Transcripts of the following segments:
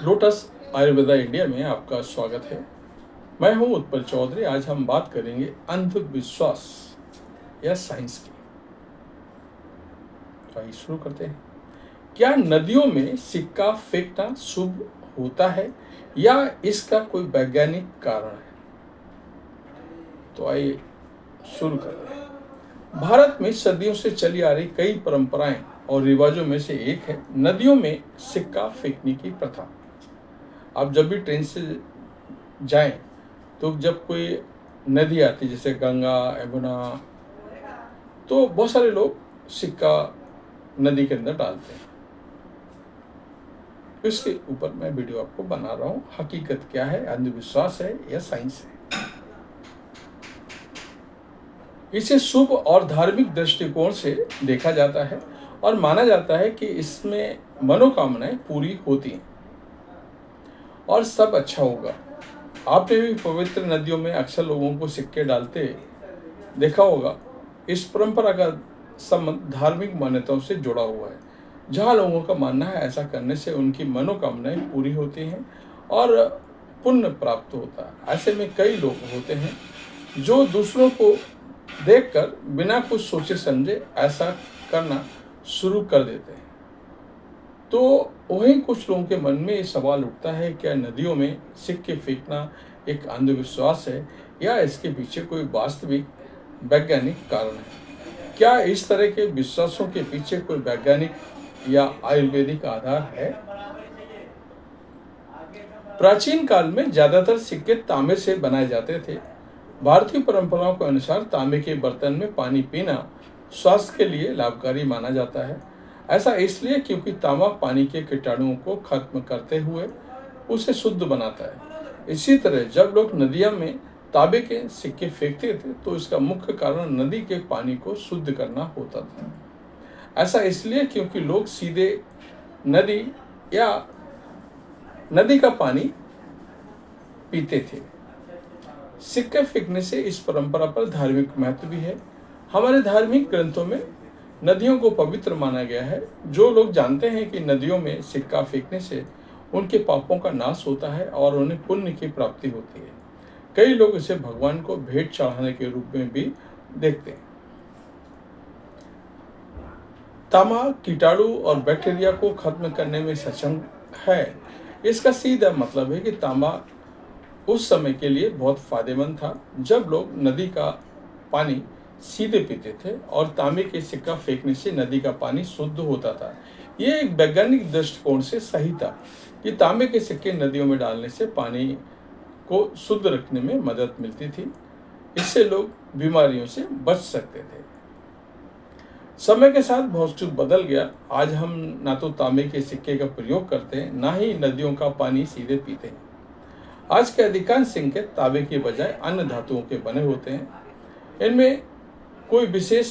Lotus Ayurveda India में आपका स्वागत है। मैं हूं उत्पल चौधरी। आज हम बात करेंगे अंधविश्वास या साइंस की। तो आइए शुरू करते हैं। क्या नदियों में सिक्का फेंकना शुभ होता है या इसका कोई वैज्ञानिक कारण है? तो आइए शुरू करते हैं। भारत में सदियों से चली आ रही कई परंपराएं और रिवाजों में से एक है नदियों में सिक्का फेंकने की प्रथा। आप जब भी ट्रेन से जाएं तो जब कोई नदी आती जैसे गंगा, यमुना, तो बहुत सारे लोग सिक्का नदी के अंदर डालते हैं। इसके ऊपर मैं वीडियो आपको बना रहा हूँ। हकीकत क्या है, अंधविश्वास है या साइंस है? इसे शुभ और धार्मिक दृष्टिकोण से देखा जाता है और माना जाता है कि इसमें मनोकामनाएं पूरी होती हैं और सब अच्छा होगा। आपने भी पवित्र नदियों में अक्सर लोगों को सिक्के डालते देखा होगा। इस परंपरा का संबंध धार्मिक मान्यताओं से जुड़ा हुआ है, जहाँ लोगों का मानना है ऐसा करने से उनकी मनोकामनाएं पूरी होती हैं और पुण्य प्राप्त होता है। ऐसे में कई लोग होते हैं जो दूसरों को देखकर बिना कुछ सोचे समझे ऐसा करना शुरू कर देते हैं। तो वहीं कुछ लोगों के मन में ये सवाल उठता है, क्या नदियों में सिक्के फेंकना एक अंधविश्वास है या इसके पीछे कोई वास्तविक वैज्ञानिक कारण है? क्या इस तरह के विश्वासों के पीछे कोई वैज्ञानिक या आयुर्वेदिक आधार है? प्राचीन काल में ज्यादातर सिक्के तांबे से बनाए जाते थे। भारतीय परंपराओं के अनुसार तांबे के बर्तन में पानी पीना स्वास्थ्य के लिए लाभकारी माना जाता है। ऐसा इसलिए क्योंकि तांबा पानी के कीटाणुओं को खत्म करते हुए उसे शुद्ध बनाता है। इसी तरह जब लोग नदियों में तांबे के सिक्के फेंकते थे तो इसका मुख्य कारण नदी के पानी को शुद्ध करना होता था। ऐसा इसलिए क्योंकि लोग सीधे नदी का पानी पीते थे। सिक्के फेंकने से इस परंपरा पर धार्मिक महत्व भी है। हमारे धार्मिक ग्रंथों में नदियों को पवित्र माना गया है। जो लोग जानते हैं कि नदियों में सिक्का फेंकने से उनके पापों का नाश होता है और उन्हें पुण्य की प्राप्ति होती है। कई लोग इसे भगवान को भेंट चढ़ाने के रूप में भी देखते हैं। तांबा कीटाणु और बैक्टीरिया को खत्म करने में सक्षम है। इसका सीधा मतलब है कि तांबा उस समय के लिए बहुत फायदेमंद था जब लोग नदी का पानी सीधे पीते थे और तांबे के सिक्का फेंकने से नदी का पानी शुद्ध होता था। ये एक वैज्ञानिक दृष्टिकोण से सही था कि तांबे के सिक्के नदियों में डालने से पानी को शुद्ध रखने में मदद मिलती थी। इससे लोग बीमारियों से बच सकते थे। समय के साथ बहुत कुछ बदल गया। आज हम ना तो तांबे के सिक्के का प्रयोग करते हैं, ना ही नदियों का पानी सीधे पीते हैं। आज के अधिकांश सिक्के तांबे के बजाय अन्य धातुओं के बने होते हैं। इनमें कोई विशेष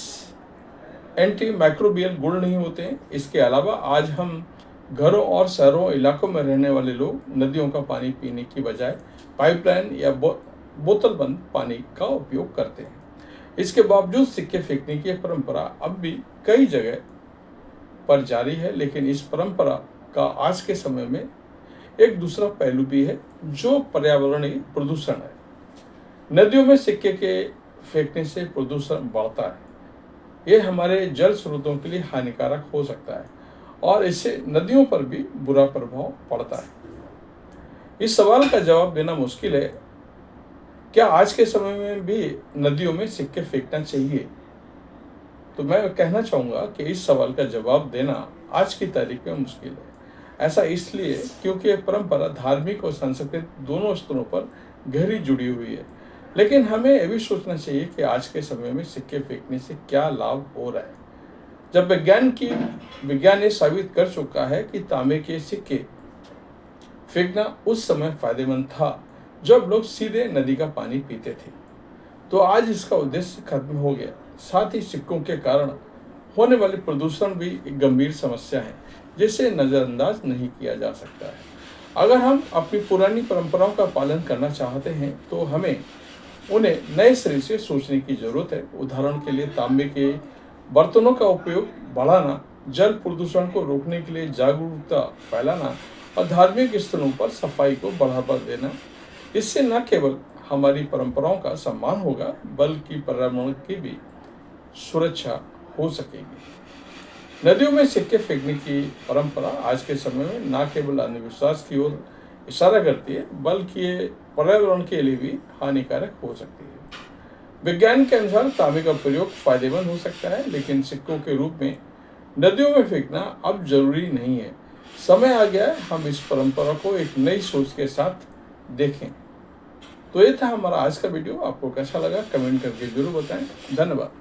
एंटी माइक्रोबियल गुण नहीं होते हैं। इसके अलावा आज हम घरों और शहरों इलाकों में रहने वाले लोग नदियों का पानी पीने की बजाय पाइपलाइन या बोतल बंद पानी का उपयोग करते हैं। इसके बावजूद सिक्के फेंकने की परंपरा अब भी कई जगह पर जारी है, लेकिन इस परंपरा का आज के समय में एक दूसरा पहलू भी है जो पर्यावरणीय प्रदूषण है। नदियों में सिक्के के फेंकने से प्रदूषण बढ़ता है। ये हमारे जल स्रोतों के लिए हानिकारक हो सकता है और इससे नदियों पर भी बुरा प्रभाव पड़ता है। इस सवाल का जवाब देना मुश्किल है, क्या आज के समय में भी नदियों में सिक्के फेंकना चाहिए? तो मैं कहना चाहूँगा कि इस सवाल का जवाब देना आज की तारीख में मुश्किल है। ऐसा इसलिए क्योंकि यह परंपरा धार्मिक और सांस्कृतिक दोनों स्तरों पर गहरी जुड़ी हुई है। लेकिन हमें यह भी सोचना चाहिए कि आज के समय में सिक्के फेंकने से क्या लाभ हो रहा है। जब विज्ञान ये साबित कर चुका है कि तांबे के सिक्के फेंकना उस समय फायदेमंद था जब लोग सीधे नदी का पानी पीते थे, तो आज इसका उद्देश्य खत्म हो गया। साथ ही सिक्कों के कारण होने वाले प्रदूषण भी एक गंभीर समस्या है जिसे नज़रअंदाज नहीं किया जा सकता है। अगर हम अपनी पुरानी परंपराओं का पालन करना चाहते हैं तो हमें उन्हें नए सिरे से सोचने की जरूरत है। उदाहरण के लिए तांबे के बर्तनों का उपयोग बढ़ाना, जल प्रदूषण को रोकने के लिए जागरूकता फैलाना और धार्मिक स्थलों पर सफाई को बढ़ावा देना। इससे न केवल हमारी परंपराओं का सम्मान होगा, बल्कि पर्यावरण की भी सुरक्षा हो सकेगी। नदियों में सिक्के फेंकने की परंपरा आज के समय में न केवल अंधविश्वास की ओर इशारा करती है, बल्कि ये पर्यावरण के लिए भी हानिकारक हो सकती है। विज्ञान के अनुसार तांबे का प्रयोग फायदेमंद हो सकता है, लेकिन सिक्कों के रूप में नदियों में फेंकना अब जरूरी नहीं है। समय आ गया है हम इस परंपरा को एक नई सोच के साथ देखें। तो ये था हमारा आज का वीडियो। आपको कैसा लगा कमेंट करके जरूर बताएं। धन्यवाद।